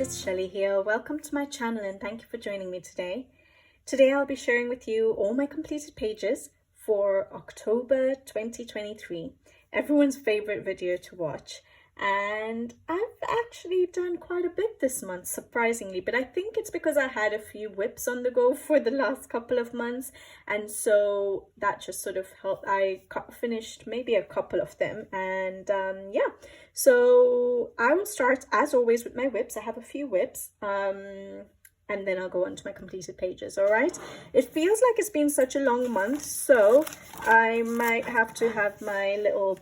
guys, it's Shelley here. Welcome to my channel and thank you for joining me today. Today I'll be sharing with you all my completed pages for October 2023, everyone's favorite video to watch. And I've actually done quite a bit this month, surprisingly, but I think it's because I had a few whips on the go for the last couple of months, and so that just sort of helped. I finished maybe a couple of them, and yeah, so I will start as always with my whips. I have a few whips, and then I'll go on to my completed pages. All right, it feels like it's been such a long month, so I might have to have my little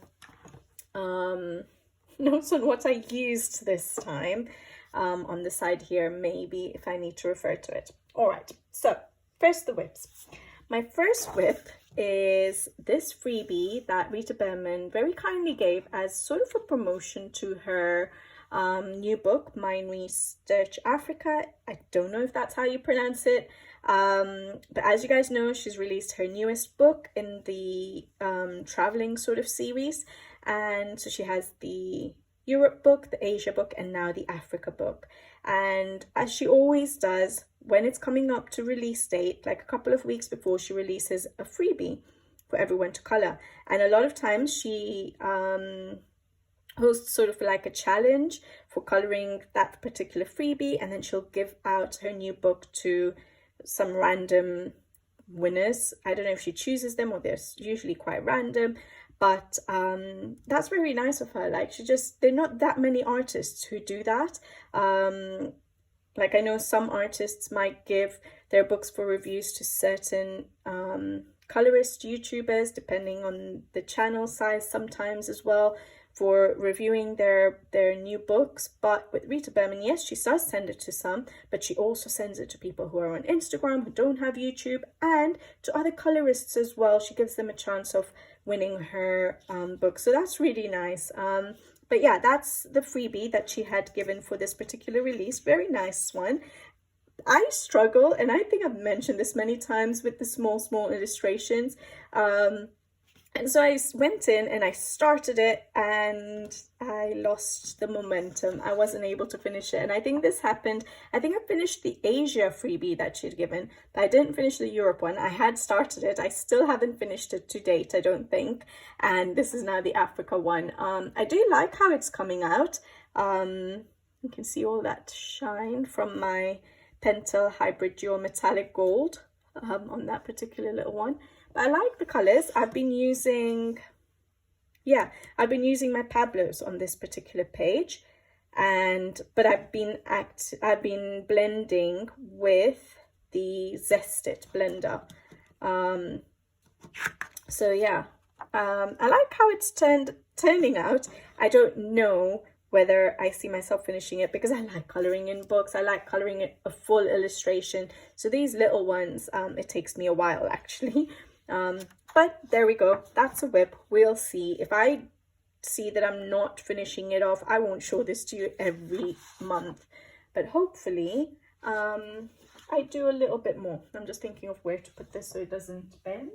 notes on what I used this time on the side here, maybe if I need to refer to it. All right, so first the whips. My first whip is this freebie that Rita Burman very kindly gave as sort of a promotion to her new book, Mind Research Africa. I don't know if that's how you pronounce it, but as you guys know, she's released her newest book in the traveling sort of series. And so she has the Europe book, the Asia book, and now the Africa book. And as she always does, when it's coming up to release date, like a couple of weeks before, she releases a freebie for everyone to color. And a lot of times she hosts sort of like a challenge for coloring that particular freebie, and then she'll give out her new book to some random winners. I don't know if she chooses them or they're usually quite random. But that's very nice of her. Like, there are not that many artists who do that. Like, I know some artists might give their books for reviews to certain colorist YouTubers, depending on the channel size sometimes as well, for reviewing their new books. But with Rita Burman, yes, she does send it to some, but she also sends it to people who are on Instagram, who don't have YouTube, and to other colorists as well. She gives them a chance of winning her book, so that's really nice. But yeah, that's the freebie that she had given for this particular release. Very nice one. I struggle, and I think I've mentioned this many times, with the small illustrations. And so I went in and I started it and I lost the momentum. I wasn't able to finish it. And I think this happened. I think I finished the Asia freebie that she'd given, but I didn't finish the Europe one. I had started it. I still haven't finished it to date, I don't think. And this is now the Africa one. I do like how it's coming out. You can see all that shine from my Pentel Hybrid Duo Metallic Gold on that particular little one. But I like the colors. I've been using my Pablos on this particular page, but I've been blending with the Zest-It blender. So yeah, I like how it's turning out. I don't know whether I see myself finishing it, because I like coloring in books. I like coloring a full illustration. So these little ones, it takes me a while actually. But there we go. That's a whip. We'll see. If I see that I'm not finishing it off, I won't show this to you every month. But hopefully, I do a little bit more. I'm just thinking of where to put this so it doesn't bend.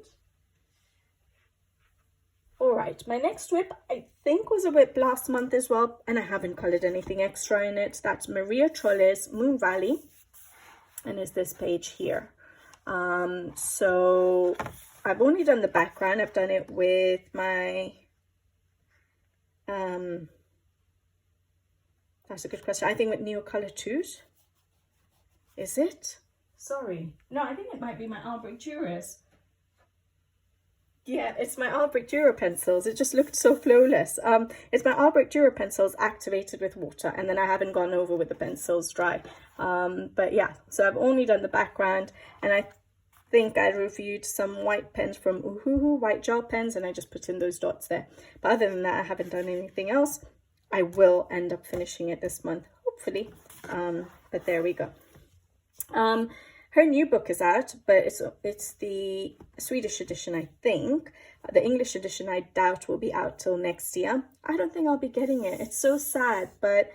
All right, my next whip, I think, was a whip last month as well, and I haven't colored anything extra in it. That's Maria Trolle's Moon Valley, and it's this page here. So I've only done the background. I've done it with my that's a good question. I think with Neocolor 2s. Is it? Sorry. No, I think it might be my Albrecht Duras. Yeah, it's my Albrecht Dürer pencils. It just looked so flawless. It's my Albrecht Dürer pencils activated with water, and then I haven't gone over with the pencils dry. But yeah, so I've only done the background, and I think I reviewed some white pens from Uhuhu, white gel pens, and I just put in those dots there. But other than that, I haven't done anything else. I will end up finishing it this month, hopefully. But there we go. Her new book is out, but it's the Swedish edition, I think. The English edition, I doubt, will be out till next year. I don't think I'll be getting it. It's so sad, but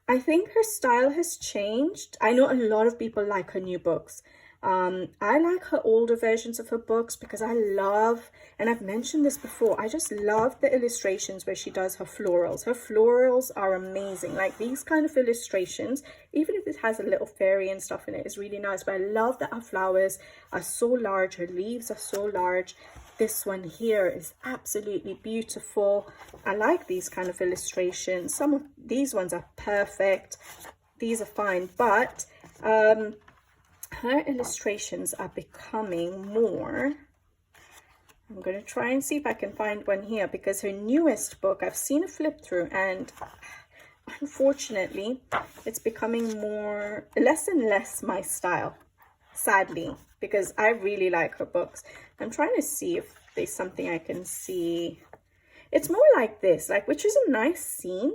I think her style has changed. I know a lot of people like her new books. I like her older versions of her books because I love, and I've mentioned this before, I just love the illustrations where she does her florals. Her florals are amazing. Like these kind of illustrations, even if it has a little fairy and stuff in it, is really nice. But I love that her flowers are so large, her leaves are so large. This one here is absolutely beautiful. I like these kind of illustrations. Some of these ones are perfect. These are fine, but her illustrations are becoming more. I'm going to try and see if I can find one here, because her newest book, I've seen a flip through, and unfortunately it's becoming less and less my style, sadly, because I really like her books. I'm trying to see if there's something I can see. It's more like this, like, which is a nice scene,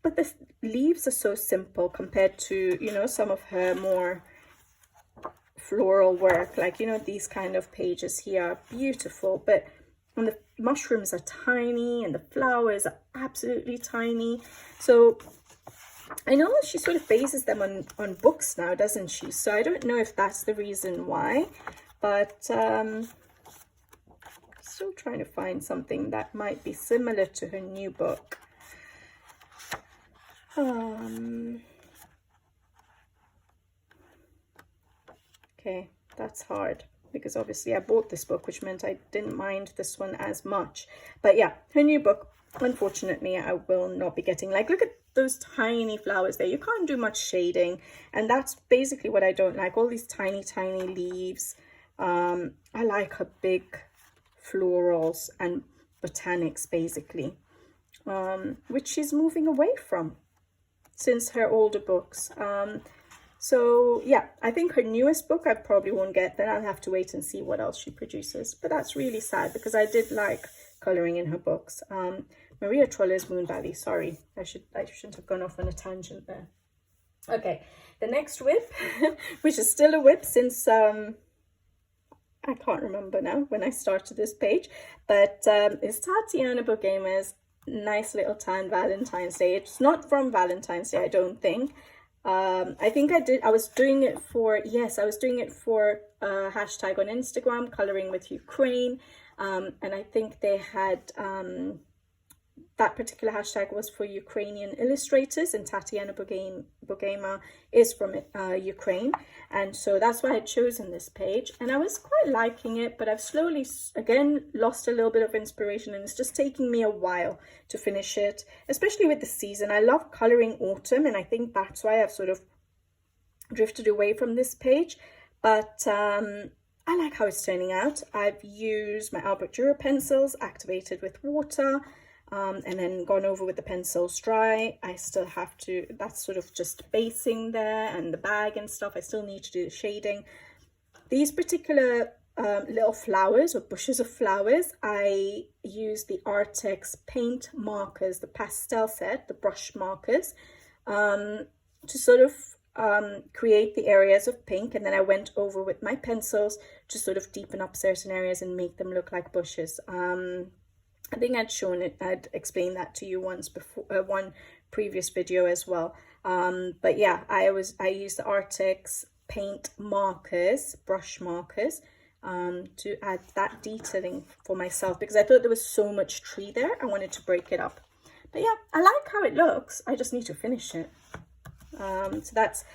but the leaves are so simple compared to, you know, some of her more floral work. Like, you know, these kind of pages here are beautiful, but and the mushrooms are tiny and the flowers are absolutely tiny. So I know she sort of phases them on books now, doesn't she? So I don't know if that's the reason why, but still trying to find something that might be similar to her new book. Okay, that's hard because obviously I bought this book, which meant I didn't mind this one as much. But yeah, her new book, unfortunately, I will not be getting. Like, look at those tiny flowers there. You can't do much shading, and that's basically what I don't like, all these tiny leaves. I like her big florals and botanics, basically, which she's moving away from since her older books. So yeah, I think her newest book I probably won't get. Then I'll have to wait and see what else she produces. But that's really sad because I did like coloring in her books. Maria Troller's Moon Valley. Sorry, I shouldn't have gone off on a tangent there. Okay, the next whip, which is still a whip since I can't remember now when I started this page, but it's Tatiana Bogema's nice little tan Valentine's Day. It's not from Valentine's Day, I don't think. I think I was doing it for a hashtag on Instagram, Coloring with Ukraine, and I think they had that particular hashtag was for Ukrainian illustrators, and Tatiana Bogema is from Ukraine, and so that's why I'd chosen this page, and I was quite liking it, but I've slowly again lost a little bit of inspiration, and it's just taking me a while to finish it, especially with the season. I love coloring autumn, and I think that's why I've sort of drifted away from this page, but I like how it's turning out. I've used my Albert Dürer pencils activated with water, and then gone over with the pencils dry. I still have to, that's sort of just basing there and the bag and stuff. I still need to do the shading. These particular little flowers or bushes of flowers, I use the Artex paint markers, the pastel set, the brush markers, to sort of create the areas of pink, and then I went over with my pencils to sort of deepen up certain areas and make them look like bushes. I think I'd explained that to you once before, one previous video as well. But yeah, I used the Artex paint markers, brush markers, to add that detailing for myself because I thought there was so much tree there. I wanted to break it up. But yeah, I like how it looks. I just need to finish it. So that's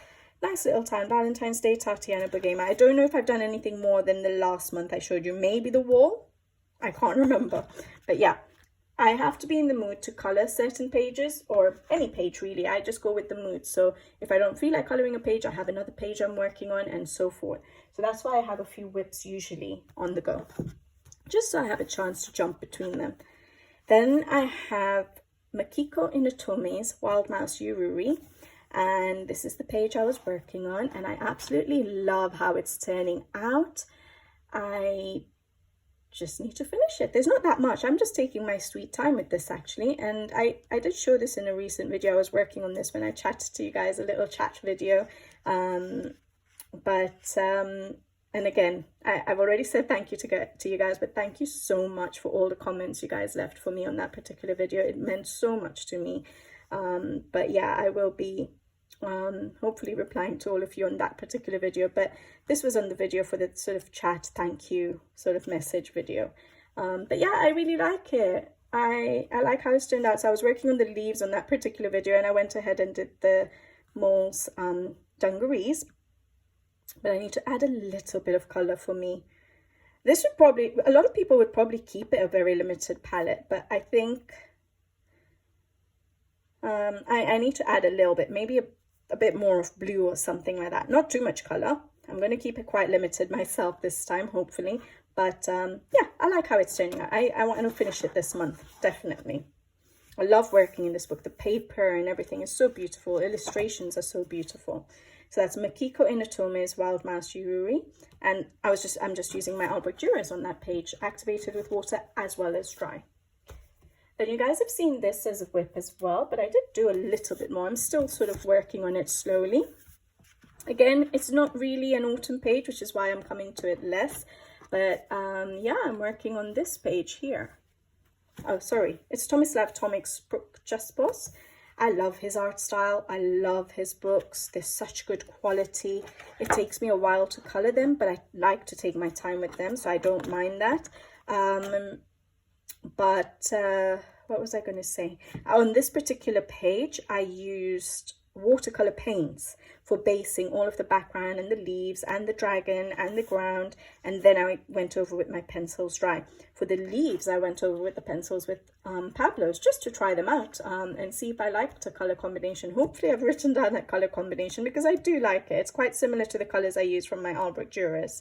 nice little tan Valentine's Day, Tatiana Bogema. I don't know if I've done anything more than the last month I showed you. Maybe the wall. I can't remember, but yeah, I have to be in the mood to color certain pages, or any page really. I just go with the mood. So if I don't feel like coloring a page, I have another page I'm working on, and so forth. So that's why I have a few whips usually on the go, just so I have a chance to jump between them. Then I have Makiko Inotome's Wild Mouse Yuri, and this is the page I was working on, and I absolutely love how it's turning out. I just need to finish it. There's not that much. I'm just taking my sweet time with this actually, and I did show this in a recent video. I was working on this when I chatted to you guys, a little chat video, and again, I've already said thank you to you guys, but thank you so much for all the comments you guys left for me on that particular video. It meant so much to me. But yeah, I will be hopefully replying to all of you on that particular video, but this was on the video for the sort of chat thank you sort of message video. But yeah, I really like it. I like how it's turned out. So I was working on the leaves on that particular video, and I went ahead and did the moles dungarees, but I need to add a little bit of color for me. This would probably, a lot of people would probably keep it a very limited palette, but I think I need to add a little bit, maybe a bit more of blue or something like that. Not too much color. I'm going to keep it quite limited myself this time, hopefully. But yeah, I like how it's turning out. I want to finish it this month, definitely. I love working in this book. The paper and everything is so beautiful. Illustrations are so beautiful. So that's Makiko Inatome's Wild Mouse Yuri. And I'm just using my Albrecht Dürer on that page, activated with water as well as dry. Then you guys have seen this as a whip as well, but I did do a little bit more. I'm still sort of working on it slowly. Again, it's not really an autumn page, which is why I'm coming to it less. But yeah, I'm working on this page here. Oh, sorry. It's Tomislav Tomic Brook Just Boss. I love his art style. I love his books. They're such good quality. It takes me a while to color them, but I like to take my time with them, so I don't mind that. What was I going to say? On this particular page, I used watercolor paints for basing all of the background and the leaves and the dragon and the ground, and then I went over with my pencils dry. For the leaves, I went over with the pencils with Pablo's, just to try them out and see if I liked a color combination. Hopefully I've written down that color combination, because I do like it. It's quite similar to the colors I use from my Albrecht Dürers.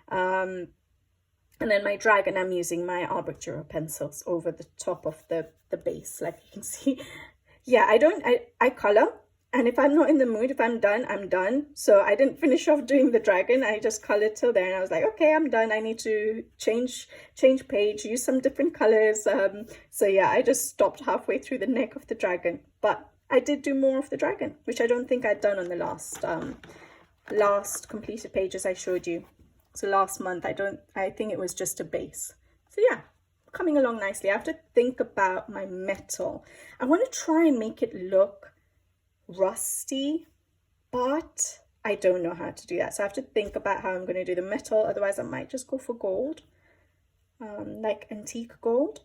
And then my dragon, I'm using my Albrecht Dürer pencils over the top of the base, like you can see. Yeah, I color, and if I'm not in the mood, if I'm done, I'm done. So I didn't finish off doing the dragon. I just colored till there, and I was like, okay, I'm done. I need to change page, use some different colors. So yeah, I just stopped halfway through the neck of the dragon. But I did do more of the dragon, which I don't think I'd done on the last completed pages I showed you. So last month, I think it was just a base. So yeah, coming along nicely. I have to think about my metal. I want to try and make it look rusty, but I don't know how to do that. So I have to think about how I'm going to do the metal. Otherwise, I might just go for gold, like antique gold.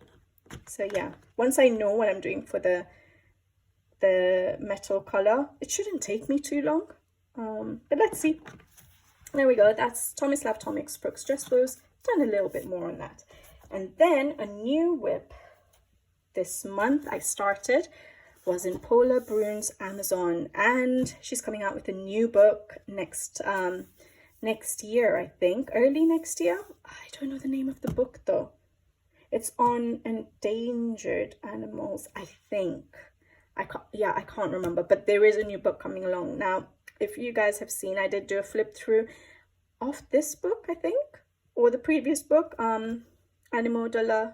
So yeah, once I know what I'm doing for the metal color, it shouldn't take me too long. But let's see. There we go. That's Tomislav Tomic Brook Just Boss. Done a little bit more on that. And then a new whip this month I started was in Paula Brun's Amazon, and she's coming out with a new book next year, I think, early next year. I don't know the name of the book though. It's on endangered animals, I think. I can't remember, but there is a new book coming along now. If you guys have seen, I did do a flip through of this book, I think, or the previous book, Animaux de la,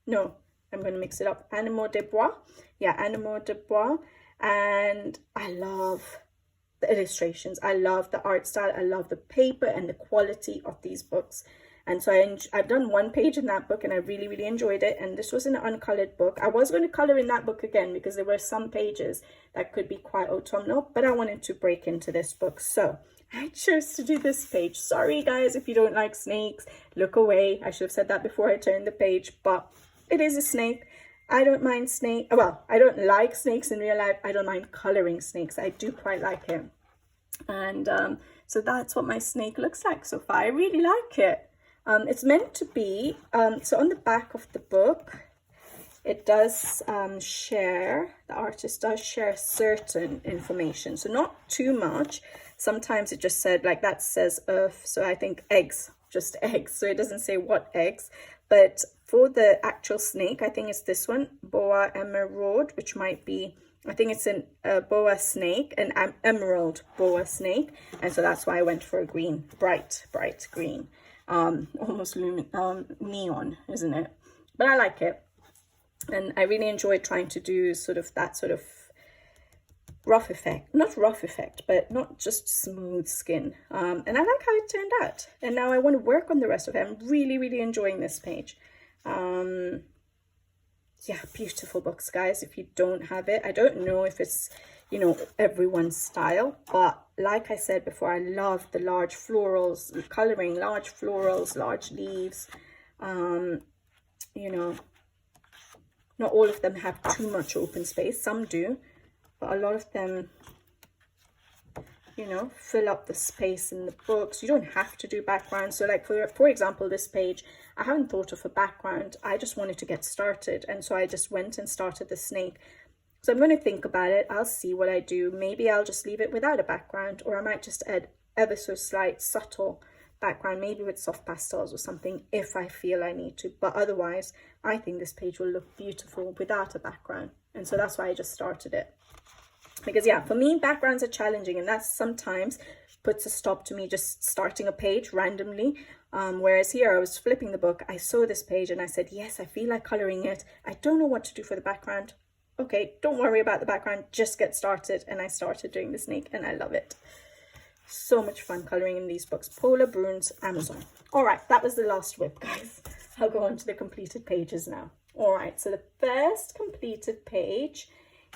no, I'm going to mix it up, Animaux de Bois. Yeah, Animaux de Bois. And I love the illustrations. I love the art style. I love the paper and the quality of these books. And so I've done one page in that book, and I really, really enjoyed it. And this was an uncolored book. I was going to color in that book again, because there were some pages that could be quite autumnal, but I wanted to break into this book. So I chose to do this page. Sorry, guys, if you don't like snakes, look away. I should have said that before I turned the page, but it is a snake. I don't mind snake. Well, I don't like snakes in real life. I don't mind coloring snakes. I do quite like it. And so that's what my snake looks like so far. I really like it. It's meant to be, so on the back of the book, it does share, the artist does share certain information. So not too much. Sometimes it just said, like that says earth. So I think eggs, just eggs. So it doesn't say what eggs. But for the actual snake, I think it's this one, Boa emerald, which might be, I think it's a boa snake, an emerald boa snake. And so that's why I went for a green, bright green. Almost neon, isn't it? But I like it, and I really enjoyed trying to do sort of that sort of rough effect, not rough effect, but not just smooth skin. And I like how it turned out, and now I want to work on the rest of it. I'm really enjoying this page. Yeah, beautiful books, guys. If you don't have it, I don't know if it's, you know, everyone's style. But like I said before, I love the large florals, coloring large florals, large leaves. You know, not all of them have too much open space. Some do, but a lot of them, you know, fill up the space in the books. You don't have to do background. So like for example, this page, I haven't thought of a background. I just wanted to get started, and so I just went and started the snake. So I'm going to think about it. I'll see what I do. Maybe I'll just leave it without a background, or I might just add ever so slight subtle background, maybe with soft pastels or something, if I feel I need to. But otherwise, I think this page will look beautiful without a background, and so that's why I just started it. Because yeah, for me, backgrounds are challenging, and that sometimes puts a stop to me just starting a page randomly. Whereas here, I was flipping the book, I saw this page and I said, yes, I feel like coloring it. I don't know what to do for the background. Okay, don't worry about the background, just get started. And I started doing the snake, and I love it. So much fun coloring in these books. Polar Bruns, Amazon. All right, that was the last whip, guys. I'll go on to the completed pages now. All right, so the first completed page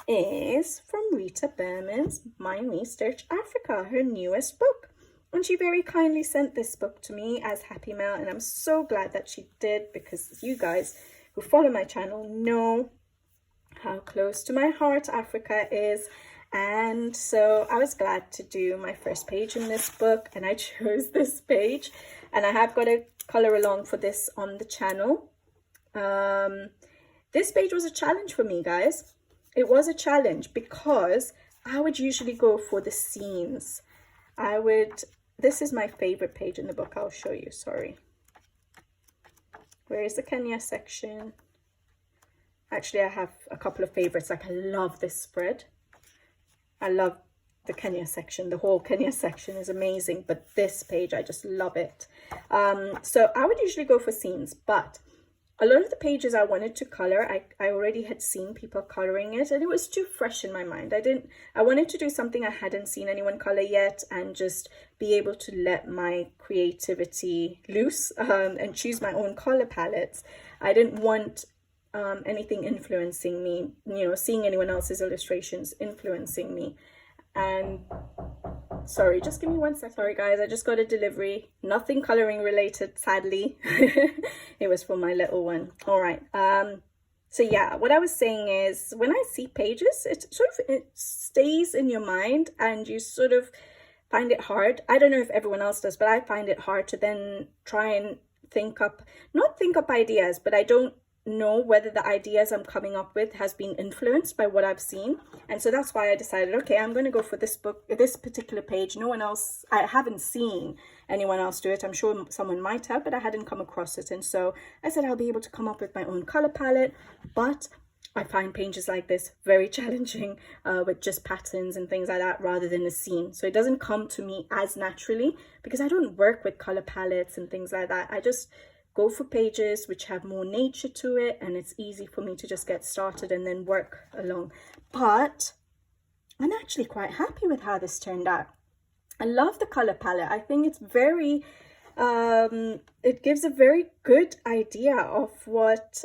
is from Rita Burman's My Research Africa, her newest book. And she very kindly sent this book to me as Happy Mel, and I'm so glad that she did, because you guys who follow my channel know how close to my heart Africa is. And so I was glad to do my first page in this book, and I chose this page, and I have got a color along for this on the channel. This page was a challenge for me, guys. It was a challenge because I would usually go for the scenes. This is my favorite page in the book. I'll show you, sorry. Where is the Kenya section? Actually, I have a couple of favorites. Like, I love this spread. I love the Kenya section. The whole Kenya section is amazing, but this page, I just love it. So I would usually go for scenes, but a lot of the pages I wanted to color, I already had seen people coloring it, and it was too fresh in my mind. I wanted to do something I hadn't seen anyone color yet, and just be able to let my creativity loose, and choose my own color palettes. I didn't want anything influencing me, you know, seeing anyone else's illustrations influencing me. And sorry, just give me 1 sec. Sorry guys, I just got a delivery. Nothing coloring related, sadly. It was for my little one. All right. So yeah, what I was saying is, when I see pages, it stays in your mind, and you sort of find it hard. I don't know if everyone else does, but I find it hard to then try and not think up ideas, but I don't know whether the ideas I'm coming up with has been influenced by what I've seen. And so that's why I decided, okay, I'm going to go for this book, this particular page. No one else, I haven't seen anyone else do it. I'm sure someone might have, but I hadn't come across it. And so I said I'll be able to come up with my own color palette. But I find pages like this very challenging, with just patterns and things like that, rather than a scene. So it doesn't come to me as naturally, because I don't work with color palettes and things like that. I just go for pages which have more nature to it, and it's easy for me to just get started and then work along. But I'm actually quite happy with how this turned out. I love the color palette. I think it's very, it gives a very good idea of what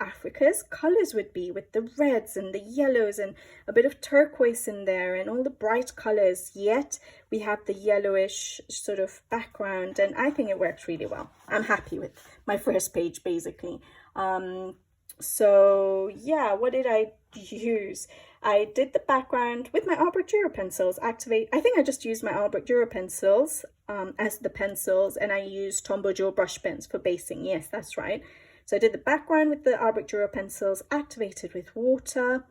Africa's colors would be, with the reds and the yellows and a bit of turquoise in there and all the bright colors, yet we have the yellowish sort of background, and I think it works really well. I'm happy with my first page, basically. So yeah, what did I use? I did the background with my Albrecht Dürer pencils. I think I just used my Albrecht Dürer pencils as the pencils, and I used Tombow Joe brush pens for basing. Yes, that's right. So I did the background with the Albrecht Dürer pencils, activated with water,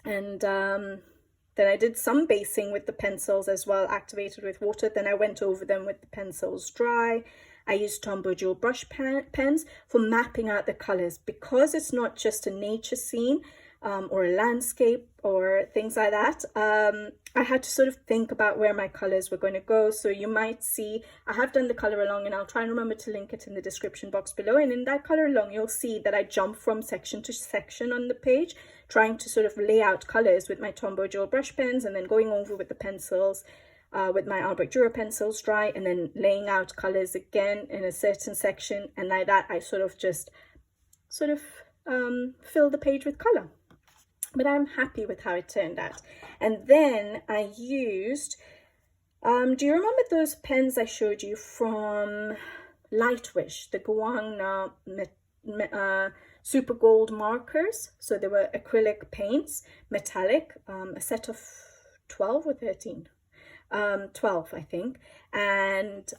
and then I did some basing with the pencils as well, activated with water. Then I went over them with the pencils dry. I used Tombow Joe brush pens for mapping out the colors, because it's not just a nature scene or a landscape or things like that. I had to sort of think about where my colors were going to go. So you might see, I have done the color along, and I'll try and remember to link it in the description box below. And in that color along, you'll see that I jump from section to section on the page, trying to sort of lay out colors with my Tombow Joe brush pens, and then going over with the pencils, with my Albrecht Dürer pencils dry, and then laying out colors again in a certain section. And like that, I sort of fill the page with color. but I'm happy with how it turned out. And then I used, do you remember those pens I showed you from Lightwish, the Guangna Super Gold markers? So they were acrylic paints, metallic, a set of 12 or 13, 12 I think, and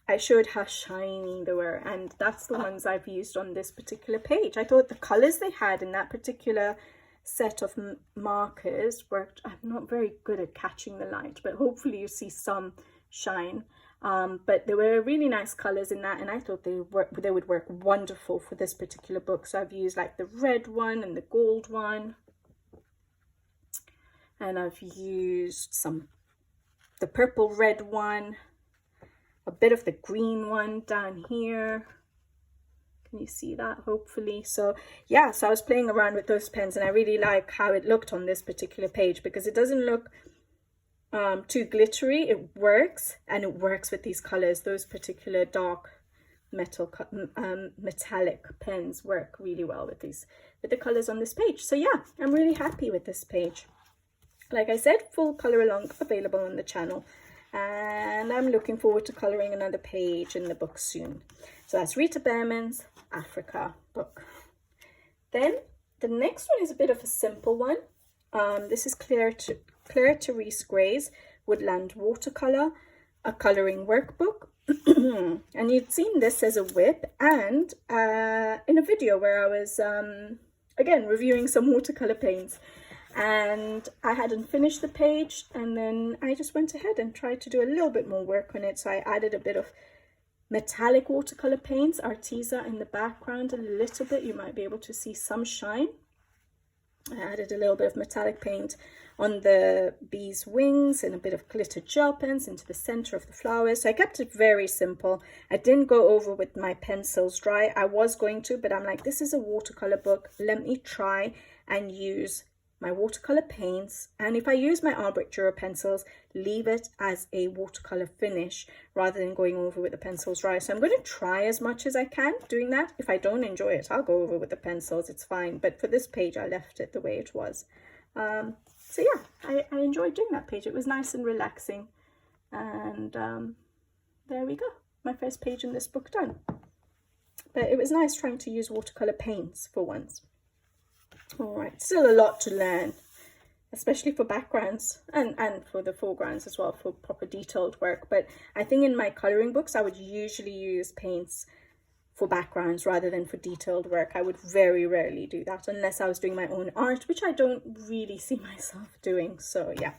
I showed how shiny they were, and that's the ones I've used on this particular page. I thought the colors they had in that particular set of markers worked. I'm not very good at catching the light, but hopefully you see some shine. But there were really nice colors in that, and I thought they would work wonderful for this particular book. So I've used like the red one and the gold one, and I've used the purple red one, a bit of the green one down here. Can you see that? Hopefully. So yeah, so I was playing around with those pens, and I really like how it looked on this particular page, because it doesn't look too glittery. It works, and it works with these colors. Those particular dark metallic pens work really well with the colors on this page. So yeah, I'm really happy with this page. Like I said, full color along available on the channel, and I'm looking forward to coloring another page in the book soon. So that's Rita Burman's Africa book. Then the next one is a bit of a simple one. This is Claire Teresa Gray's Woodland Watercolor, a coloring workbook. And you'd seen this as a whip, and in a video where I was again reviewing some watercolor paints, and I hadn't finished the page, and then I just went ahead and tried to do a little bit more work on it. So I added a bit of metallic watercolor paints, Arteza in the background a little bit. You might be able to see some shine. I added a little bit of metallic paint on the bee's wings and a bit of glitter gel pens into the center of the flowers. So I kept it very simple. I didn't go over with my pencils dry. I was going to, but I'm like, this is a watercolor book. Let me try and use my watercolor paints, and if I use my Art Dura pencils, leave it as a watercolor finish rather than going over with the pencils dry. So I'm going to try as much as I can doing that. If I don't enjoy it, I'll go over with the pencils, it's fine. But for this page, I left it the way it was. So yeah, I enjoyed doing that page. It was nice and relaxing, and there we go, my first page in this book done. But it was nice trying to use watercolor paints for once. All right, still a lot to learn, especially for backgrounds and for the foregrounds as well, for proper detailed work. But I think in my coloring books, I would usually use paints for backgrounds rather than for detailed work. I would very rarely do that unless I was doing my own art, which I don't really see myself doing. So yeah,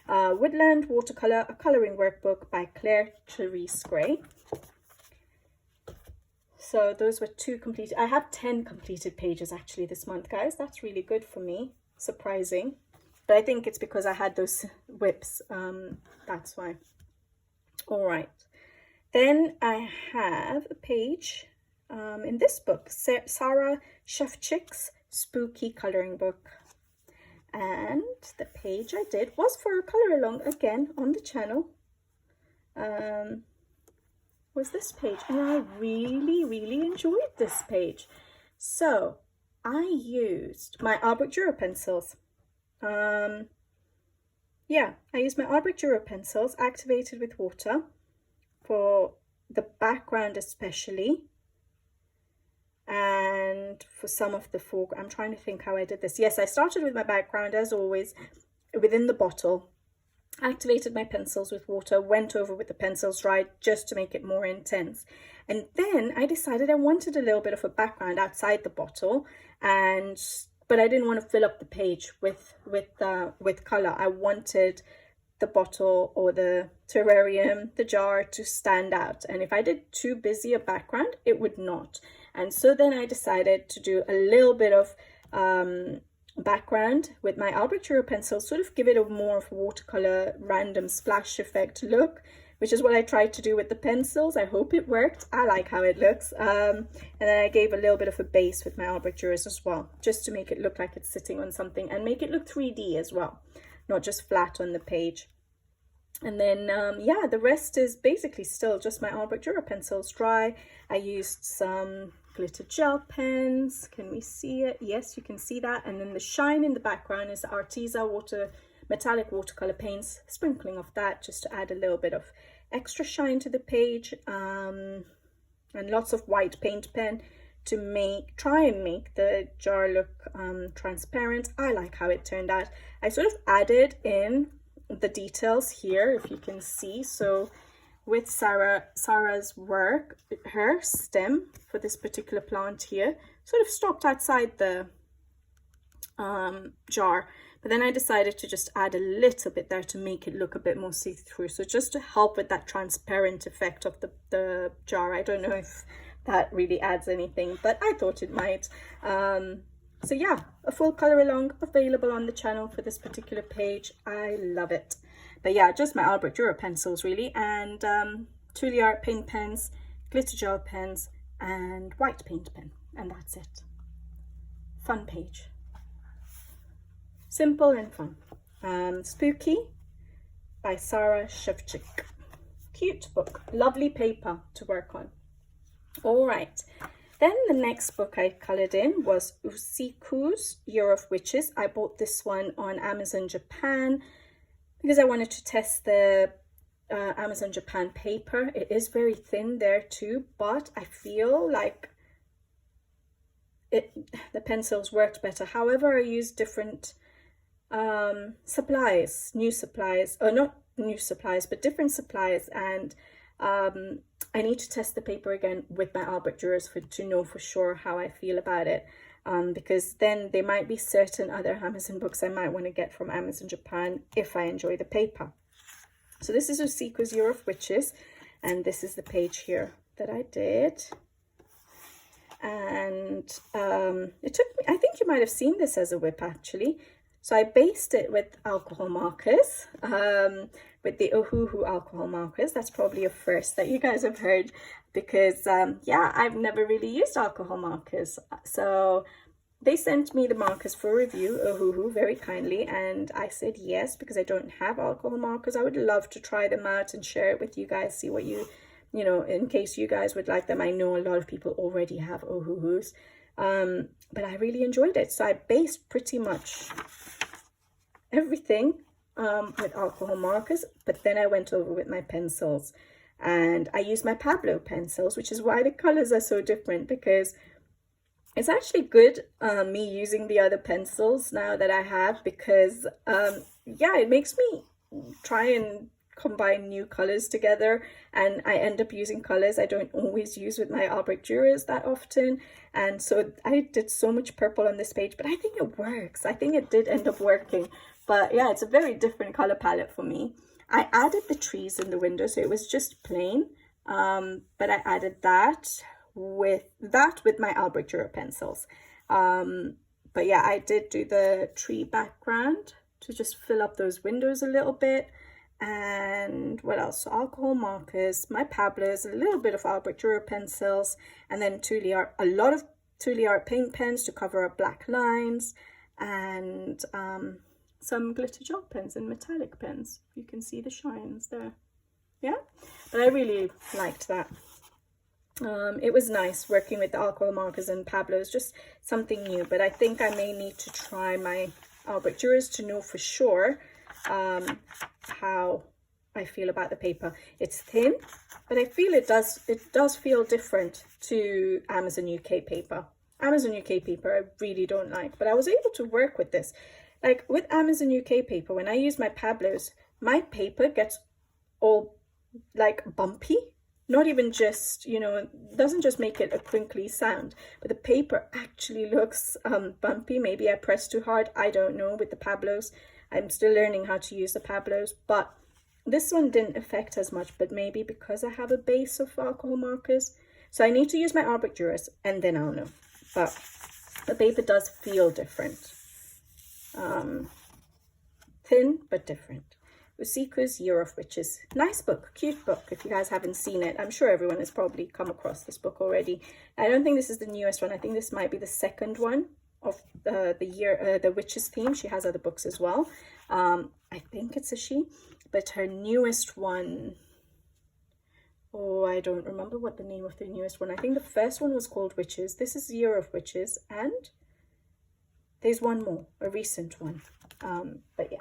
Woodland Watercolor, a coloring workbook by Claire Teresa Gray. So those were 2 completed. I have 10 completed pages actually this month, guys. That's really good for me. Surprising. But I think it's because I had those whips. That's why. All right. Then I have a page in this book, Sarah Shevchik's Spooky Coloring Book. And the page I did was for a color along again on the channel. Was this page, and I really enjoyed this page. So I used my Art Dura pencils. I used my Art Dura pencils activated with water for the background especially, and for some of the foreground. I'm trying to think how I did this. Yes, I started with my background as always within the bottle, activated my pencils with water, went over with the pencils dry just to make it more intense. And then I decided I wanted a little bit of a background outside the bottle, but I didn't want to fill up the page with color. I wanted the bottle or the terrarium, the jar, to stand out. And if I did too busy a background, it would not. And so then I decided to do a little bit of background with my Art Dura pencil, sort of give it a more of a watercolor random splash effect look, which is what I tried to do with the pencils. I hope it worked. I like how it looks. And then I gave a little bit of a base with my Art Duras as well, just to make it look like it's sitting on something and make it look 3D as well, not just flat on the page. And then the rest is basically still just my Art Dura pencils dry. I used some glitter gel pens. Can we see it? Yes, you can see that. And then the shine in the background is the Arteza metallic watercolor paints, sprinkling of that just to add a little bit of extra shine to the page, and lots of white paint pen to try and make the jar look transparent. I like how it turned out. I sort of added in the details here, if you can see. So with Sarah's work, her stem for this particular plant here sort of stopped outside the jar, but then I decided to just add a little bit there to make it look a bit more see-through, so just to help with that transparent effect of the jar. I don't know if that really adds anything, but I thought it might. So yeah, a full color along available on the channel for this particular page. I love it. But yeah, just my Albrecht Dürer pencils really, and Tuli Art paint pens, glitter gel pens, and white paint pen, and that's it. Fun page. Simple and fun. Spooky by Sarah Shevchik. Cute book, lovely paper to work on. All right, then the next book I colored in was Usiku's Year of Witches. I bought this one on Amazon Japan because I wanted to test the Amazon Japan paper. It is very thin there too, but I feel like the pencils worked better. However, I used different supplies, new supplies, or not new supplies, but different supplies, and I need to test the paper again with my Albrecht Dürers to know for sure how I feel about it, because then there might be certain other Amazon books I might want to get from Amazon Japan if I enjoy the paper. So this is Usiku's Year of Witches, and this is the page here that I did. And it took me, I think you might have seen this as a whip actually. So I based it with alcohol markers, with the Ohuhu alcohol markers. That's probably a first that you guys have heard, because yeah, I've never really used alcohol markers. So they sent me the markers for review, Ohuhu, very kindly, and I said yes, because I don't have alcohol markers. I would love to try them out and share it with you guys, see what you know, in case you guys would like them. I know a lot of people already have Ohuhus, but I really enjoyed it. So I based pretty much everything with alcohol markers, but then I went over with my pencils, and I used my Pablo pencils, which is why the colors are so different, because it's actually good me using the other pencils now that I have, because yeah, it makes me try and combine new colors together, and I end up using colors I don't always use with my Albrecht Dürers that often. And so I did so much purple on this page, but I think it works. I think it did end up working. But yeah, it's a very different color palette for me. I added the trees in the window, so it was just plain, but I added that with my Albrecht Dürer pencils. But yeah, I did do the tree background to just fill up those windows a little bit. And what else? So alcohol markers, my Pablos, a little bit of Albrecht Dürer pencils, and then Tuli Art, a lot of Tuli Art paint pens to cover up black lines, and some glitter gel pens and metallic pens. You can see the shines there. Yeah, but I really liked that. It was nice working with the alcohol markers and Pablos, just something new. But I think I may need to try my Albrecht Dürers to know for sure how I feel about the paper. It's thin, but I feel it does feel different to Amazon UK paper. Amazon UK paper I really don't like, but I was able to work with this. Like with Amazon UK paper, when I use my Pablos, my paper gets all like bumpy. Not even just, you know, doesn't just make it a crinkly sound, but the paper actually looks bumpy. Maybe I pressed too hard, I don't know, with the Pablos. I'm still learning how to use the Pablos, but this one didn't affect as much, but maybe because I have a base of alcohol markers. So I need to use my Albrecht Dürers and then I'll know. But the paper does feel different. Thin, but different. Usiku's Year of Witches. Nice book, cute book. If you guys haven't seen it, I'm sure everyone has probably come across this book already. I don't think this is the newest one. I think this might be the second one of the witches theme. She has other books as well. I think it's a she, but her newest one Oh, I don't remember what the name of the newest one. I think the first one was called Witches. This is Year of Witches, and there's one more, a recent one. But yeah,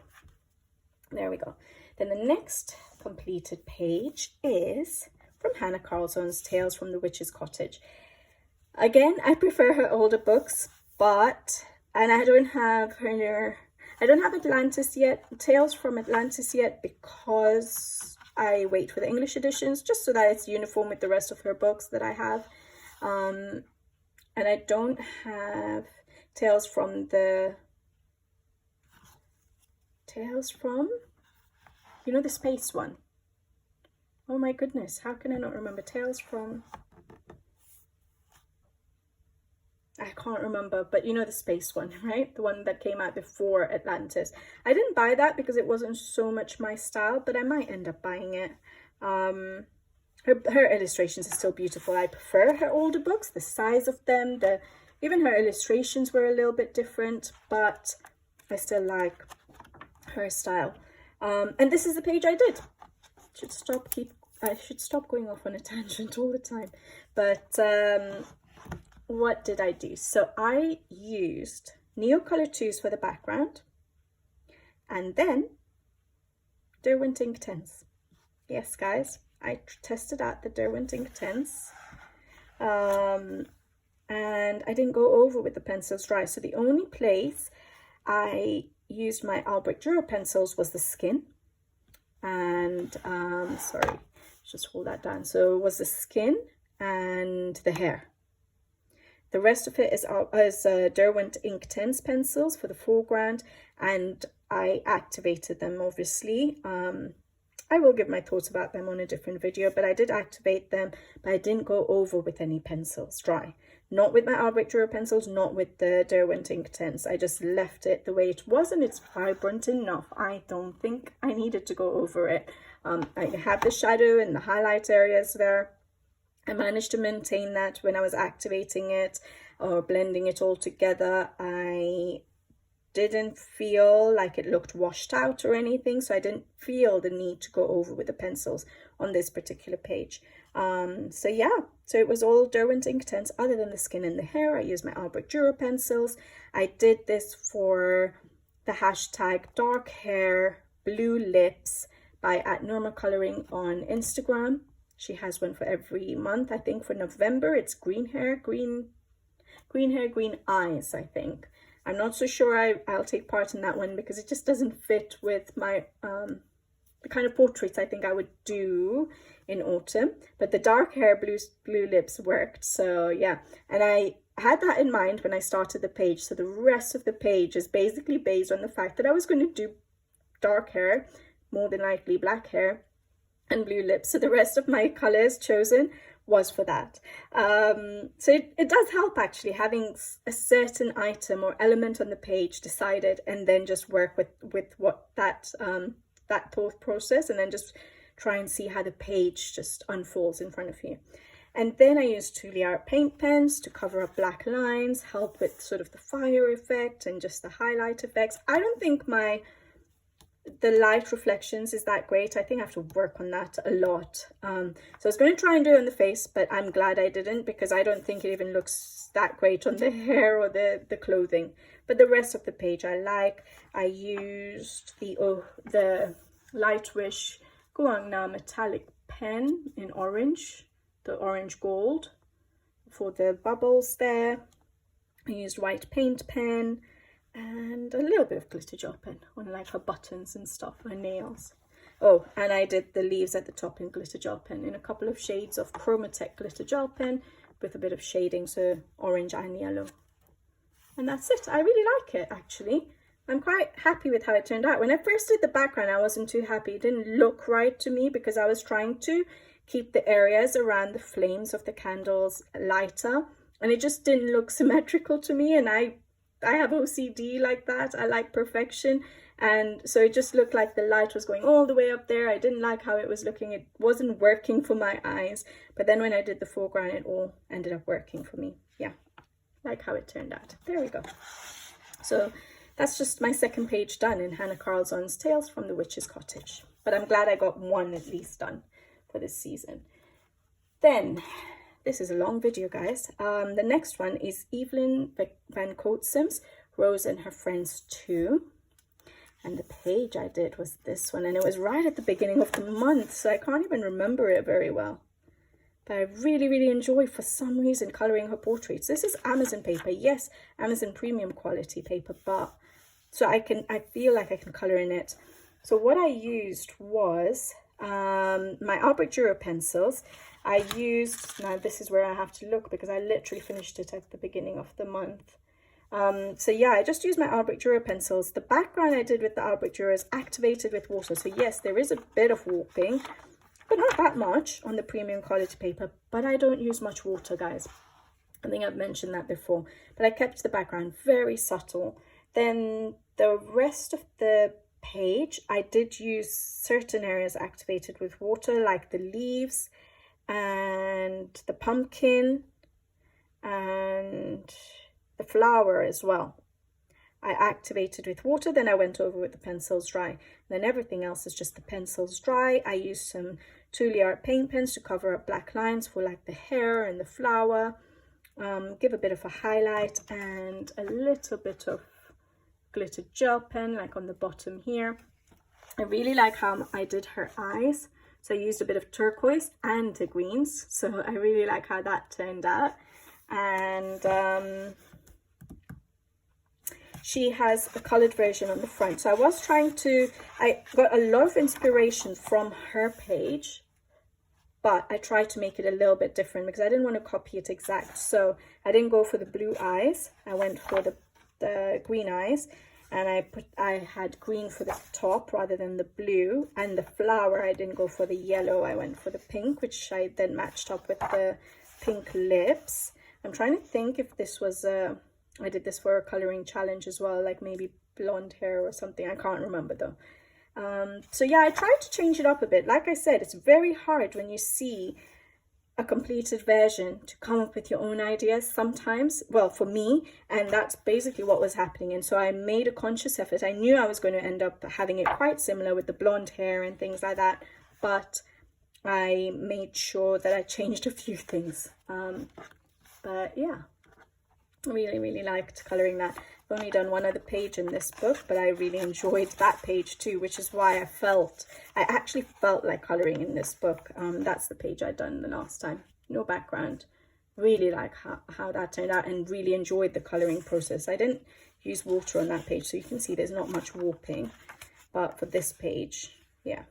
there we go. Then the next completed page is from Hannah Carlson's Tales from the Witch's Cottage. Again, I prefer her older books, and I don't have Atlantis yet, Tales from Atlantis yet, because I wait for the English editions just so that it's uniform with the rest of her books that I have. And I don't have Tales from, you know, the space one. Oh my goodness, how can I not remember? Tales from, I can't remember, but you know the space one, right? The one that came out before Atlantis. I didn't buy that because it wasn't so much my style, but I might end up buying it. Her illustrations are still beautiful. I prefer her older books, the size of them, even her illustrations were a little bit different, but I still like her style. And this is the page I did. I should stop going off on a tangent all the time. But what did I do? So I used Neocolor 2s for the background, and then Derwent Ink 10s. Yes, guys, I tested out the Derwent Ink 10s, and I didn't go over with the pencils dry. So the only place I used my Albrecht Dürer pencils was the skin, and sorry, just hold that down. So it was the skin and the hair. The rest of it is Derwent Ink 10s pencils for the foreground, and I activated them, obviously. I will give my thoughts about them on a different video, but I did activate them, but I didn't go over with any pencils dry. Not with my Albrecht Dürer pencils, not with the Derwent Ink 10s. I just left it the way it was, and it's vibrant enough. I don't think I needed to go over it. I have the shadow and the highlight areas there. I managed to maintain that when I was activating it or blending it all together. I didn't feel like it looked washed out or anything, so I didn't feel the need to go over with the pencils on this particular page. So yeah, so it was all Derwent Ink 10s other than the skin and the hair. I used my Albrecht Dürer pencils. I did this for the hashtag dark hair, blue lips by @normal_coloring on Instagram. She has one for every month. I think for November it's green hair, green eyes, I think. I'm not so sure I'll take part in that one because it just doesn't fit with my the kind of portraits I think I would do in autumn. But the dark hair, blue lips worked. So yeah, and I had that in mind when I started the page. So the rest of the page is basically based on the fact that I was going to do dark hair, more than likely black hair, and blue lips. So the rest of my colors chosen was for that. So it does help actually having a certain item or element on the page decided, and then just work with what that thought process, and then just try and see how the page just unfolds in front of you. And then I used Tuliar paint pens to cover up black lines, help with sort of the fire effect and just the highlight effects. I don't think the light reflections is that great. I think I have to work on that a lot. So I was going to try and do it on the face, but I'm glad I didn't, because I don't think it even looks that great on the hair or the clothing. But the rest of the page I like. I used the Light Wish Guangna metallic pen in orange, the orange gold for the bubbles there. I used white paint pen and a little bit of glitter gel pen on like her buttons and stuff, her nails. Oh, and I did the leaves at the top in glitter gel pen in a couple of shades of Chromatech glitter gel pen with a bit of shading, so orange and yellow. And that's it. I really like it, actually. I'm quite happy with how it turned out. When I first did the background, I wasn't too happy. It didn't look right to me because I was trying to keep the areas around the flames of the candles lighter, and it just didn't look symmetrical to me. And I have OCD like that. I like perfection, and so it just looked like the light was going all the way up there. I didn't like how it was looking. It wasn't working for my eyes. But then when I did the foreground, it all ended up working for me. Yeah, like how it turned out. There we go. So that's just my second page done in Hannah Carlson's Tales from the Witch's Cottage. But I'm glad I got one at least done for this season. Then, this is a long video, guys. The next one is Evelyn Van Coatsim's Rose and Her Friends 2. And the page I did was this one, and it was right at the beginning of the month, so I can't even remember it very well. But I really, really enjoy, for some reason, colouring her portraits. This is Amazon paper, yes, Amazon premium quality paper, but so I feel like I can colour in it. So what I used was my Albrecht Dürer pencils. I used, now this is where I have to look because I literally finished it at the beginning of the month. So yeah, I just used my Albrecht Dürer pencils. The background I did with the Albrecht Dürer is activated with water. So yes, there is a bit of warping, but not that much on the premium quality paper. But I don't use much water, guys. I think I've mentioned that before. But I kept the background very subtle. Then the rest of the page, I did use certain areas activated with water, like the leaves and the pumpkin and the flower as well. I activated with water, then I went over with the pencils dry. Then everything else is just the pencils dry. I used some Thule Art paint pens to cover up black lines for like the hair and the flower. Give a bit of a highlight and a little bit of glittered gel pen like on the bottom here. I really like how I did her eyes. So I used a bit of turquoise and the greens. So I really like how that turned out. And she has a colored version on the front. So I got a lot of inspiration from her page, but I tried to make it a little bit different because I didn't want to copy it exact. So I didn't go for the blue eyes. I went for the green eyes, and I had green for the top rather than the blue. And the flower, I didn't go for the yellow. I went for the pink, which I then matched up with the pink lips. I'm trying to think if this was I did this for a colouring challenge as well, like maybe blonde hair or something. I can't remember though. So yeah, I tried to change it up a bit. Like I said, it's very hard when you see a completed version to come up with your own ideas sometimes. Well, for me, and that's basically what was happening. And so I made a conscious effort. I knew I was going to end up having it quite similar with the blonde hair and things like that, but I made sure that I changed a few things. But yeah, really liked colouring that. I've only done one other page in this book, but I really enjoyed that page too, which is why I actually felt like colouring in this book. That's the page I'd done the last time. No background. Really like how that turned out, and really enjoyed the colouring process. I didn't use water on that page, so you can see there's not much warping, but for this page, yeah.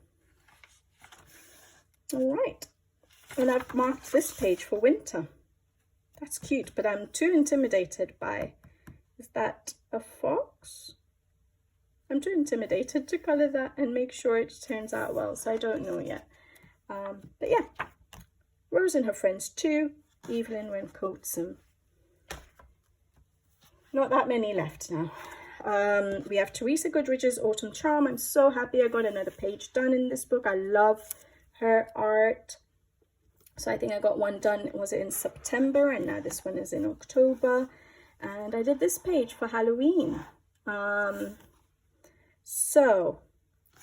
All right, and I've marked this page for winter. That's cute, but I'm too intimidated by, is that a fox? I'm too intimidated to colour that and make sure it turns out well, so I don't know yet. But yeah, Rose and Her Friends 2, Evelyn Van Coatsim. Not that many left now. We have Teresa Goodridge's Autumn Charm. I'm so happy I got another page done in this book. I love her art. So I think I got one done, was it in September, and now this one is in October. And I did this page for Halloween. So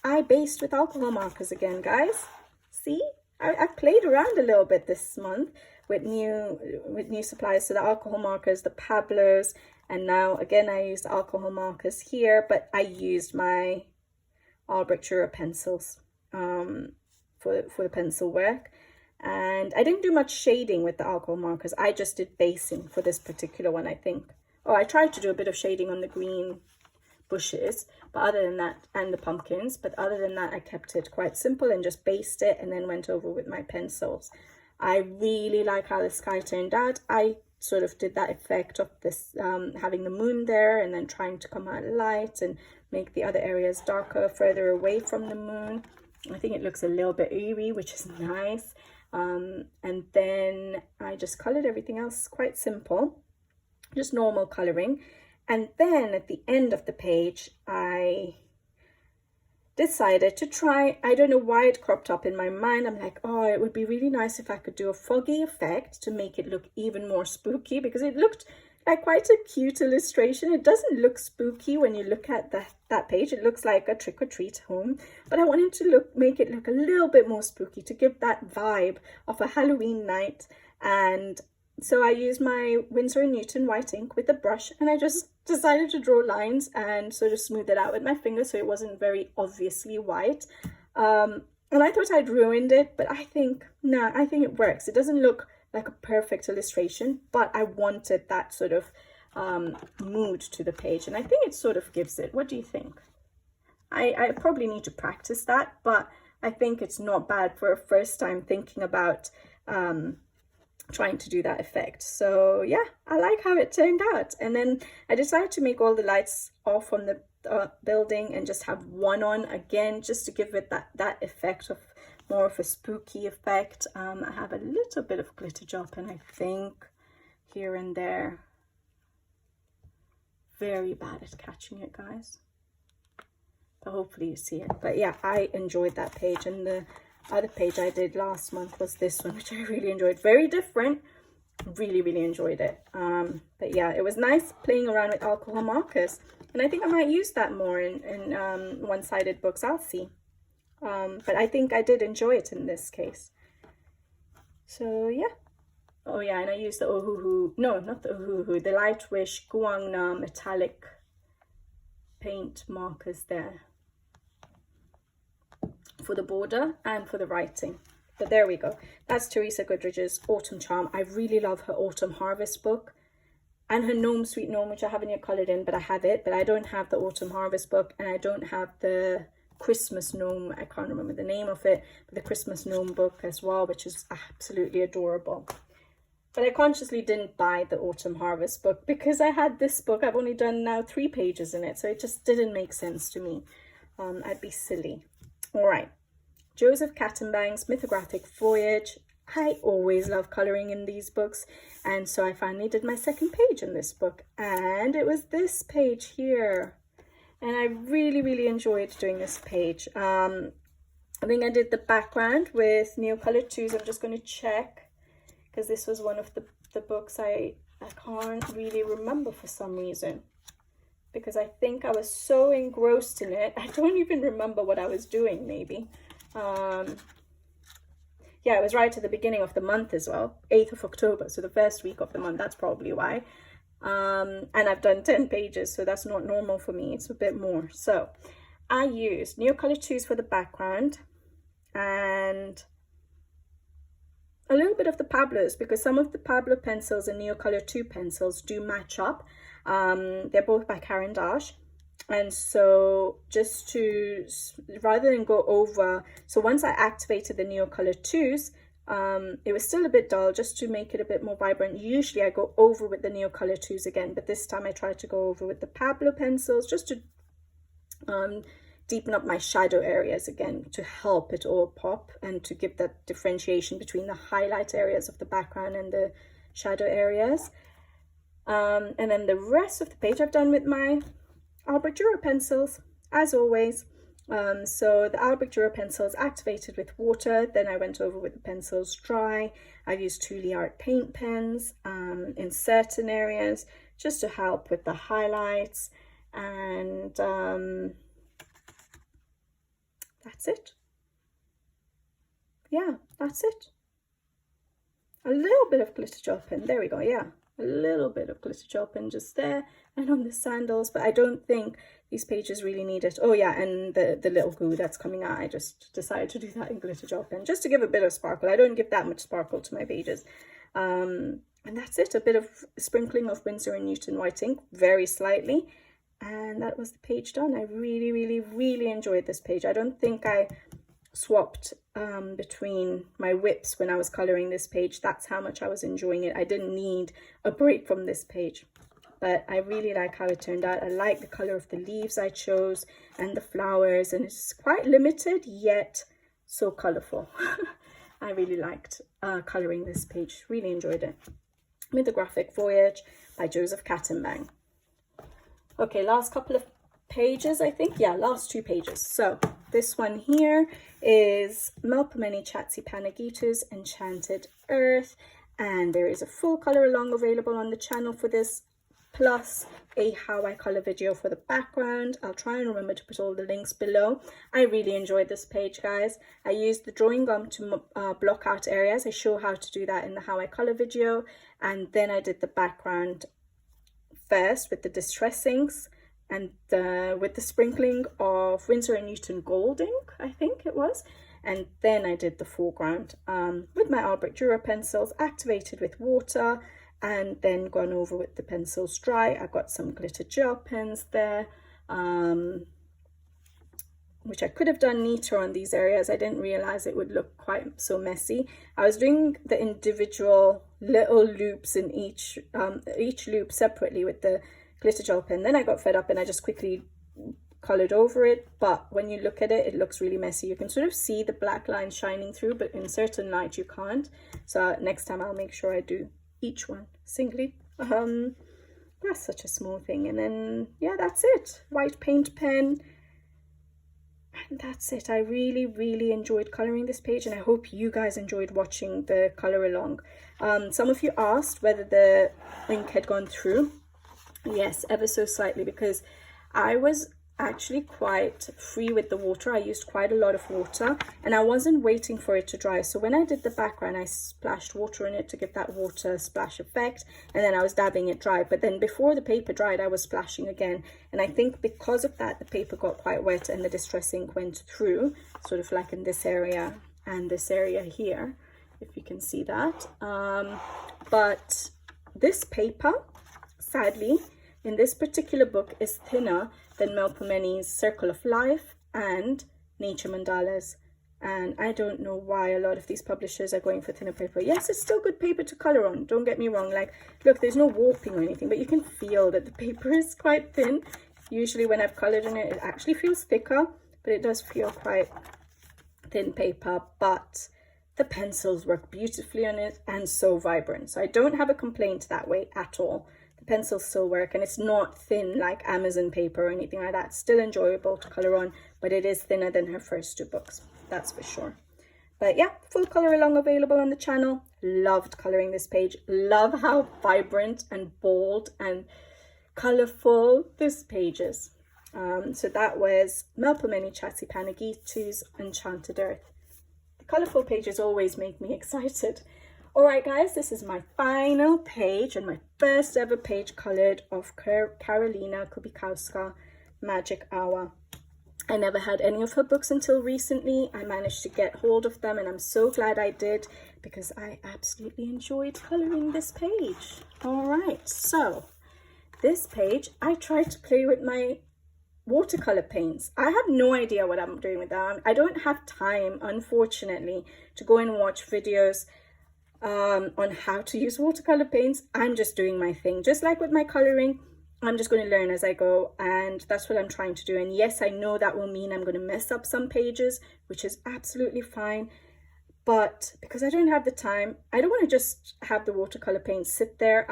I based with alcohol markers again, guys. See, I've played around a little bit this month with new supplies. So the alcohol markers, the Pablos, and now again I used alcohol markers here, but I used my Albrecht Dürer pencils for the pencil work. And I didn't do much shading with the alcohol markers. I just did basing for this particular one, I think. Oh, I tried to do a bit of shading on the green bushes, but other than that, and the pumpkins, but other than that, I kept it quite simple and just based it and then went over with my pencils. I really like how the sky turned out. I sort of did that effect of this, having the moon there and then trying to come out light and make the other areas darker further away from the moon. I think it looks a little bit eerie, which is nice. And then I just colored everything else quite simple, just normal coloring. And then at the end of the page, I decided to try, I don't know why it cropped up in my mind. I'm like, oh, it would be really nice if I could do a foggy effect to make it look even more spooky, because it looked like quite a cute illustration. It doesn't look spooky when you look at that page. It looks like a trick-or-treat home, but I wanted to make it look a little bit more spooky to give that vibe of a Halloween night. And so I used my Winsor & Newton white ink with a brush, and I just decided to draw lines and sort of smooth it out with my finger so it wasn't very obviously white. And I thought I'd ruined it, but I think it works. It doesn't look like a perfect illustration, but I wanted that sort of mood to the page, and I think it sort of gives it. What do you think? I probably need to practice that, but I think it's not bad for a first time thinking about trying to do that effect. So yeah, I like how it turned out. And then I decided to make all the lights off on the building and just have one on again, just to give it that effect of more of a spooky effect. I have a little bit of glitter gel pen, I think, here and there. Very bad at catching it, guys, but hopefully you see it. But yeah, I enjoyed that page, and the other page I did last month was this one, which I really enjoyed. Very different, really enjoyed it. But yeah, it was nice playing around with alcohol markers, and I think I might use that more in one-sided books. I'll see. But I think I did enjoy it in this case. So yeah. Oh yeah, and I used the Ohuhu, no, not the Ohuhu, the Light Wish Guangna metallic paint markers there for the border and for the writing. But there we go. That's Teresa Goodridge's Autumn Charm. I really love her Autumn Harvest book, and her Gnome Sweet Gnome, which I haven't yet colored in, but I have it. But I don't have the Autumn Harvest book, and I don't have the Christmas Gnome, I can't remember the name of it, but the Christmas Gnome book as well, which is absolutely adorable. But I consciously didn't buy the Autumn Harvest book because I had this book. I've only done now 3 pages in it, so it just didn't make sense to me. I'd be silly. All right, Joseph Kattenbang's Mythographic Voyage. I always love coloring in these books, and so I finally did my second page in this book, and it was this page here. And I really enjoyed doing this page. I think I did the background with Neocolor 2s. I'm just going to check, because this was one of the books I can't really remember for some reason, because I think I was so engrossed in it. I don't even remember what I was doing, maybe. Yeah, it was right at the beginning of the month as well, 8th of October, so the first week of the month. That's probably why. And I've done 10 pages, so that's not normal for me. It's a bit more. So I used Neocolor 2s for the background, and a little bit of the Pablos, because some of the Pablo pencils and Neocolor 2 pencils do match up. They're both by Caran d'Ache. And so just to, rather than go over, so once I activated the Neocolor 2s, it was still a bit dull, just to make it a bit more vibrant. Usually I go over with the Neocolor 2s again, but this time I tried to go over with the Pablo pencils, just to deepen up my shadow areas again, to help it all pop and to give that differentiation between the highlight areas of the background and the shadow areas. And then the rest of the page I've done with my Albrecht Dürer pencils, as always. So the Albrecht Dürer pencils activated with water, then I went over with the pencils dry. I've used Thule Art paint pens in certain areas just to help with the highlights, and that's it. Yeah, that's it. A little bit of glitter gel pen, there we go, yeah. A little bit of glitter gel pen just there and on the sandals, but I don't think these pages really need it. Oh yeah, and the little goo that's coming out, I just decided to do that in glitter gel pen just to give a bit of sparkle. I don't give that much sparkle to my pages. And that's it, a bit of sprinkling of Winsor & Newton white ink, very slightly, and that was the page done. I really enjoyed this page. I don't think I swapped between my whips when I was coloring this page. That's how much I was enjoying it. I didn't need a break from this page, but I really like how it turned out. I like the color of the leaves I chose and the flowers, and it's quite limited yet so colorful. I really liked coloring this page, really enjoyed it. Mythographic Voyage by Joseph Kattenbang. Okay, last couple of pages, I think. Yeah, last 2 pages. So this one here is Mel Manyi Chatsi Panagitu's Enchanted Earth, and there is a full color along available on the channel for this. plus a how I color video for the background. I'll try and remember to put all the links below. I really enjoyed this page, guys. I used the drawing gum to block out areas. I show how to do that in the how I color video, and then I did the background first with the distress inks and with the sprinkling of Winsor & Newton gold ink, I think it was, and then I did the foreground with my Albrecht Dürer pencils, activated with water, and then gone over with the pencils dry. I've got some glitter gel pens there, which I could have done neater on these areas. I didn't realize it would look quite so messy. I was doing the individual little loops in each loop separately with the glitter gel pen. Then I got fed up and I just quickly colored over it, but when you look at it, it looks really messy. You can sort of see the black line shining through, but in certain light you can't. So next time I'll make sure I do each one singly. That's such a small thing. And then yeah, that's it. White paint pen, and that's it. I really enjoyed coloring this page, and I hope you guys enjoyed watching the color along. Some of you asked whether the ink had gone through. Yes, ever so slightly, because I was actually quite free with the water. I used quite a lot of water and I wasn't waiting for it to dry. So when I did the background, I splashed water in it to give that water splash effect, and then I was dabbing it dry. But then before the paper dried, I was splashing again, and I think because of that the paper got quite wet and the distress ink went through, sort of like in this area and this area here, if you can see that. But this paper, sadly, in this particular book is thinner than Mel Manyi's Circle of Life and Nature Mandalas. And I don't know why a lot of these publishers are going for thinner paper. Yes, it's still good paper to color on, don't get me wrong. Like, look, there's no warping or anything, but you can feel that the paper is quite thin. Usually when I've colored in it, it actually feels thicker, but it does feel quite thin paper. But the pencils work beautifully on it and so vibrant. So I don't have a complaint that way at all. Pencils still work, and it's not thin like Amazon paper or anything like that. It's still enjoyable to color on, but it is thinner than her first two books, that's for sure. But yeah, full color along available on the channel. Loved coloring this page. Love how vibrant and bold and colorful this page is. So that was Mel Manyi Chatsi Panagitu's Enchanted Earth. The colorful pages always make me excited. Alright guys, this is my final page and my first ever page colored of Karolina Kowalski Magic Hour. I never had any of her books until recently. I managed to get hold of them, and I'm so glad I did, because I absolutely enjoyed coloring this page. Alright, so this page, I tried to play with my watercolor paints. I have no idea what I'm doing with them. I don't have time, unfortunately, to go and watch videos on how to use watercolor paints. I'm just doing my thing. Just like with my coloring, I'm just going to learn as I go, and that's what I'm trying to do. And yes, I know that will mean I'm going to mess up some pages, which is absolutely fine, but because I don't have the time, I don't want to just have the watercolor paints sit there.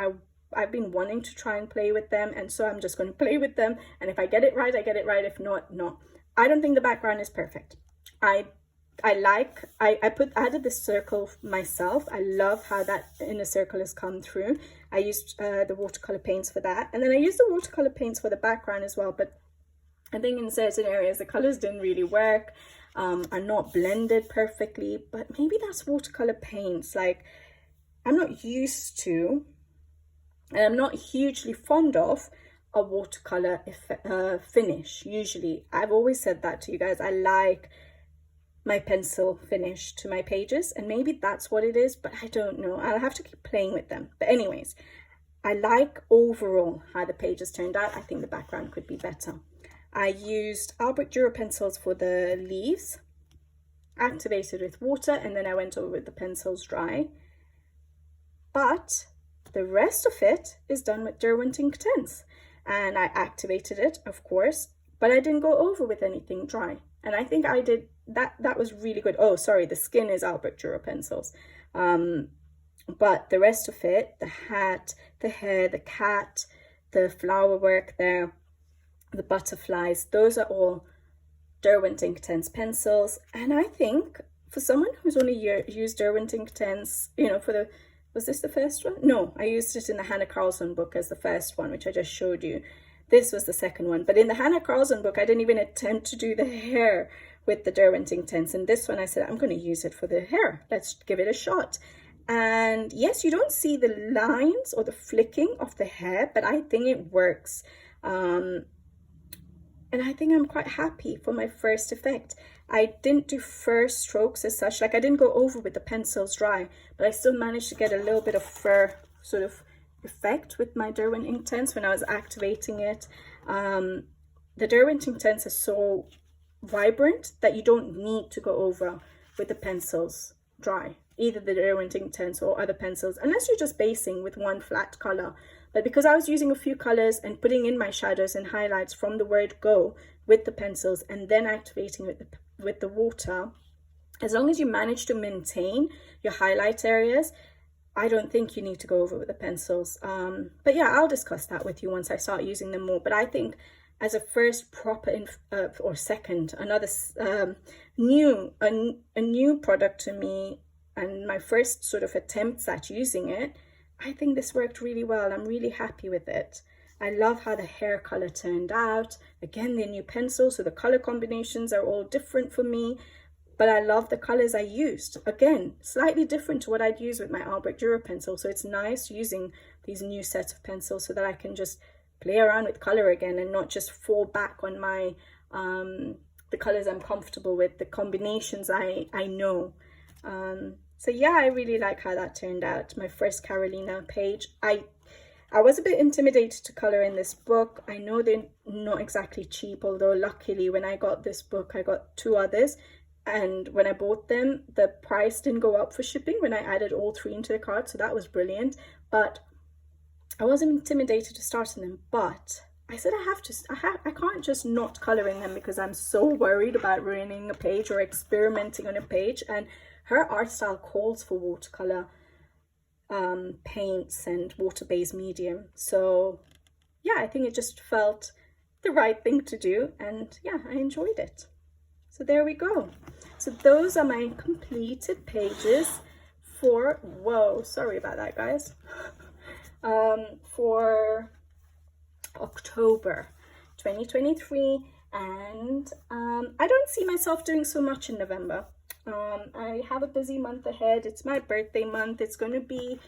I've been wanting to try and play with them, and so I'm just going to play with them, and if I get it right, I get it right. If not, no. I don't think the background is perfect. I added this circle myself. I love how that inner circle has come through. I used the watercolor paints for that, and then I used the watercolor paints for the background as well, but I think in certain areas the colors didn't really work, are not blended perfectly. But maybe that's watercolor paints. Like, I'm not used to, and I'm not hugely fond of a watercolor finish. Usually, I've always said that to you guys. I like my pencil finish to my pages, and maybe that's what it is, but I don't know. I'll have to keep playing with them. But anyways, I like overall how the pages turned out. I think the background could be better. I used Albrecht Dürer pencils for the leaves, activated with water, and then I went over with the pencils dry. But the rest of it is done with Derwent ink tints, and I activated it, of course, but I didn't go over with anything dry. And I think I did that was really good. Oh, sorry, the skin is Albrecht Dürer pencils. But the rest of it, the hat, the hair, the cat, the flower work there, the butterflies, those are all Derwent ink tints pencils. And I think for someone who's only used Derwent ink tints, you know, for Was this the first one? No, I used it in the Hannah Carlson book as the first one, which I just showed you. This was the second one. But in the Hannah Carlson book, I didn't even attempt to do the hair with the Derwent tints. And this one, I said, I'm going to use it for the hair. Let's give it a shot. And yes, you don't see the lines or the flicking of the hair, but I think it works. And I think I'm quite happy for my first effect. I didn't do first strokes as such, like I didn't go over with the pencils dry, but I still managed to get a little bit of fur sort of effect with my Derwent ink tints when I was activating it. The Derwent ink tints are so vibrant that you don't need to go over with the pencils dry, either the Derwent ink tints or other pencils, unless you're just basing with one flat color. But because I was using a few colors and putting in my shadows and highlights from the word go with the pencils and then activating with the water, as long as you manage to maintain your highlight areas, I don't think you need to go over with the pencils. But yeah, I'll discuss that with you once I start using them more. But I think as a first proper or second, another new product to me, and my first sort of attempts at using it, I think this worked really well. I'm really happy with it. I love how the hair color turned out. Again, they're new pencils, so the color combinations are all different for me, but I love the colors I used. Again, slightly different to what I'd use with my Albrecht Dürer pencil, so it's nice using these new sets of pencils so that I can just play around with color again and not just fall back on my the colors I'm comfortable with, the combinations I know. So yeah, I really like how that turned out. My first Karolina page. I was a bit intimidated to color in this book. I know they're not exactly cheap, although luckily when I got this book, I got 2 others. And when I bought them, the price didn't go up for shipping when I added all 3 into the cart. So that was brilliant. But I wasn't intimidated to start in them. But I said I can't just not color in them because I'm so worried about ruining a page or experimenting on a page. And her art style calls for watercolor paints and water-based medium. So yeah, I think it just felt the right thing to do, and yeah, I enjoyed it. So there we go. So those are my completed pages for, whoa, sorry about that, guys, for October 2023. And I don't see myself doing so much in November. I have a busy month ahead. It's my birthday month. It's going to be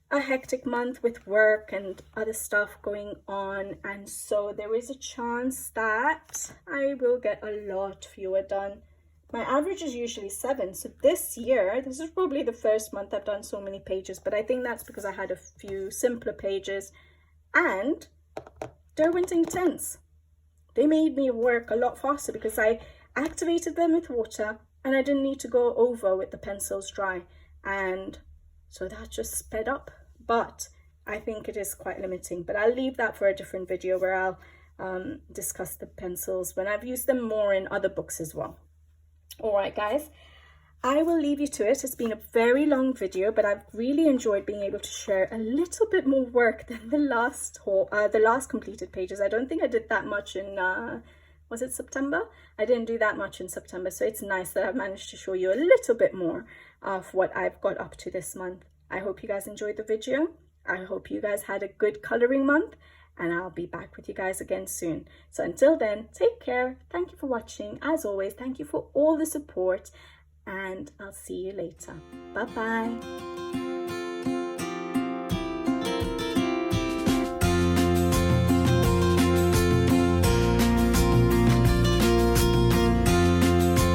a hectic month with work and other stuff going on, and so there is a chance that I will get a lot fewer done. My average is usually 7, so this year, this is probably the first month I've done so many pages, but I think that's because I had a few simpler pages. And Derwent ink tints, they made me work a lot faster because I activated them with water and I didn't need to go over with the pencils dry, and so that just sped up. But I think it is quite limiting, but I'll leave that for a different video where I'll discuss the pencils when I've used them more in other books as well. All right, guys, I will leave you to it. It's been a very long video, but I've really enjoyed being able to share a little bit more work than the last completed pages. I don't think I did that much in was it September? I didn't do that much in September, so it's nice that I've managed to show you a little bit more of what I've got up to this month. I hope you guys enjoyed the video. I hope you guys had a good coloring month, and I'll be back with you guys again soon. So until then, take care. Thank you for watching. As always, thank you for all the support, and I'll see you later. Bye-bye.